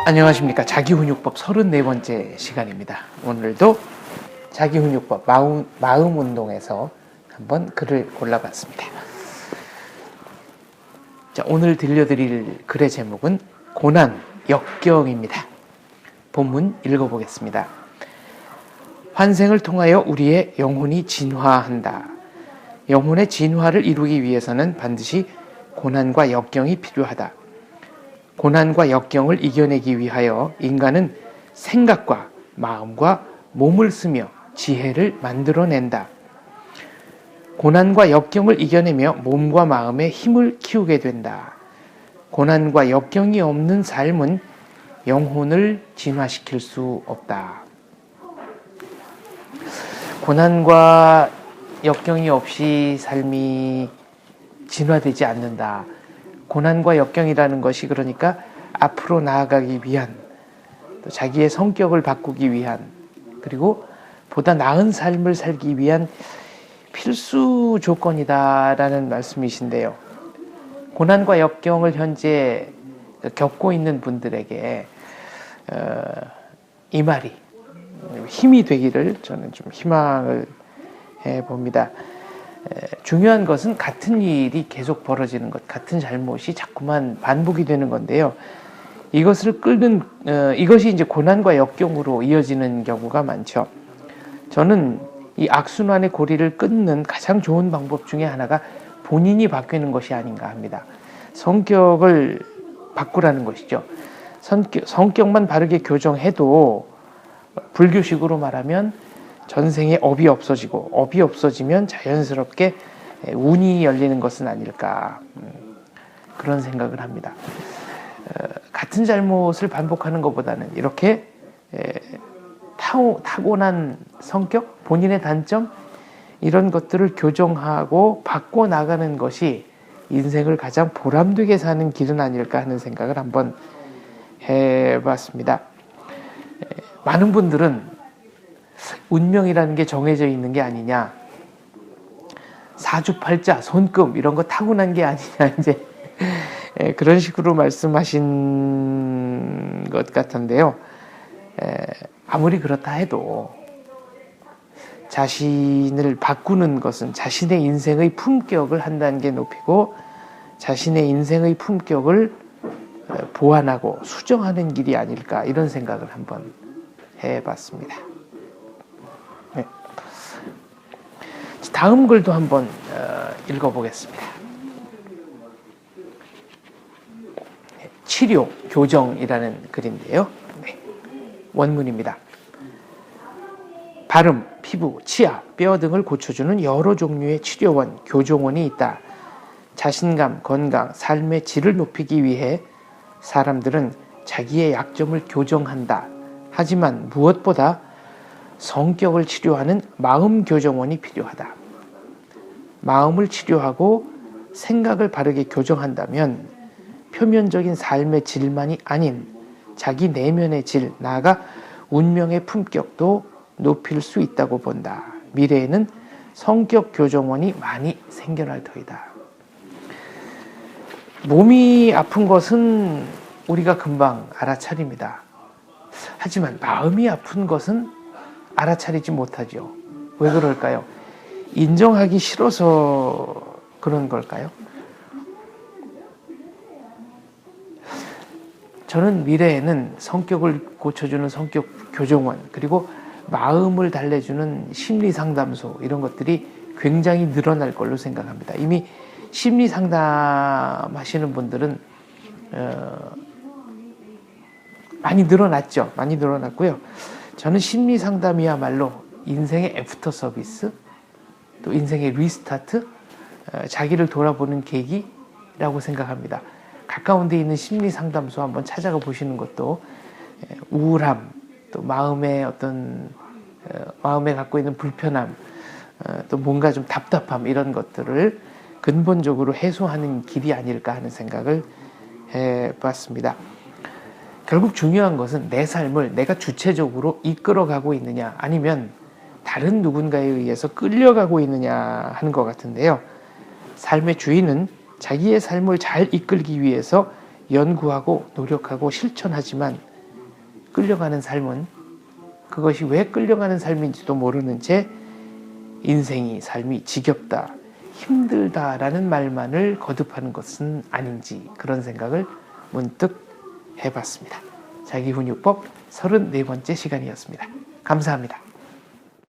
안녕하십니까. 자기훈육법 34번째 시간입니다. 오늘도 자기훈육법 마음운동에서 한번 글을 골라봤습니다. 자, 오늘 들려드릴 글의 제목은 고난, 역경입니다. 본문 읽어보겠습니다. 환생을 통하여 우리의 영혼이 진화한다. 영혼의 진화를 이루기 위해서는 반드시 고난과 역경이 필요하다. 고난과 역경을 이겨내기 위하여 인간은 생각과 마음과 몸을 쓰며 지혜를 만들어낸다. 고난과 역경을 이겨내며 몸과 마음의 힘을 키우게 된다. 고난과 역경이 없는 삶은 영혼을 진화시킬 수 없다. 고난과 역경이 없이 삶이 진화되지 않는다. 고난과 역경이라는 것이 그러니까 앞으로 나아가기 위한, 또 자기의 성격을 바꾸기 위한, 그리고 보다 나은 삶을 살기 위한 필수 조건이다라는 말씀이신데요. 고난과 역경을 현재 겪고 있는 분들에게 이 말이 힘이 되기를 저는 좀 희망을 해봅니다. 중요한 것은 같은 일이 계속 벌어지는 것, 같은 잘못이 자꾸만 반복이 되는 건데요. 이것을 끌는 이것이 이제 고난과 역경으로 이어지는 경우가 많죠. 저는 이 악순환의 고리를 끊는 가장 좋은 방법 중에 하나가 본인이 바뀌는 것이 아닌가 합니다. 성격을 바꾸라는 것이죠. 성격만 바르게 교정해도 불교식으로 말하면 전생에 업이 없어지고, 업이 없어지면 자연스럽게 운이 열리는 것은 아닐까, 그런 생각을 합니다. 같은 잘못을 반복하는 것보다는 이렇게 타고난 성격, 본인의 단점, 이런 것들을 교정하고 바꿔나가는 것이 인생을 가장 보람되게 사는 길은 아닐까 하는 생각을 한번 해봤습니다. 많은 분들은 운명이라는 게 정해져 있는 게 아니냐, 사주팔자, 손금 이런 거 타고난 게 아니냐, 이제 그런 식으로 말씀하신 것 같은데요. 아무리 그렇다 해도 자신을 바꾸는 것은 자신의 인생의 품격을 한 단계 높이고 자신의 인생의 품격을 보완하고 수정하는 길이 아닐까, 이런 생각을 한번 해봤습니다. 네. 다음 글도 한번 읽어보겠습니다. 치료, 교정이라는 글인데요. 네. 원문입니다. 발음, 피부, 치아, 뼈 등을 고쳐주는 여러 종류의 치료원, 교정원이 있다. 자신감, 건강, 삶의 질을 높이기 위해 사람들은 자기의 약점을 교정한다. 하지만 무엇보다 성격을 치료하는 마음 교정원이 필요하다. 마음을 치료하고 생각을 바르게 교정한다면 표면적인 삶의 질만이 아닌 자기 내면의 질, 나아가 운명의 품격도 높일 수 있다고 본다. 미래에는 성격 교정원이 많이 생겨날 터이다. 몸이 아픈 것은 우리가 금방 알아차립니다. 하지만 마음이 아픈 것은 알아차리지 못하죠. 왜 그럴까요? 인정하기 싫어서 그런 걸까요? 저는 미래에는 성격을 고쳐주는 성격 교정원, 그리고 마음을 달래주는 심리 상담소, 이런 것들이 굉장히 늘어날 걸로 생각합니다. 이미 심리 상담하시는 분들은 많이 늘어났죠. 많이 늘어났고요. 저는 심리 상담이야말로 인생의 애프터 서비스, 또 인생의 리스타트, 자기를 돌아보는 계기라고 생각합니다. 가까운 데 있는 심리 상담소 한번 찾아가 보시는 것도 우울함, 또 마음에 갖고 있는 불편함, 또 뭔가 좀 답답함, 이런 것들을 근본적으로 해소하는 길이 아닐까 하는 생각을 해봤습니다. 결국 중요한 것은 내 삶을 내가 주체적으로 이끌어가고 있느냐, 아니면 다른 누군가에 의해서 끌려가고 있느냐 하는 것 같은데요. 삶의 주인은 자기의 삶을 잘 이끌기 위해서 연구하고 노력하고 실천하지만 끌려가는 삶은 그것이 왜 끌려가는 삶인지도 모르는 채 인생이 삶이 지겹다, 힘들다라는 말만을 거듭하는 것은 아닌지 그런 생각을 문득 해봤습니다. 자기훈육법 34번째 시간이었습니다. 감사합니다.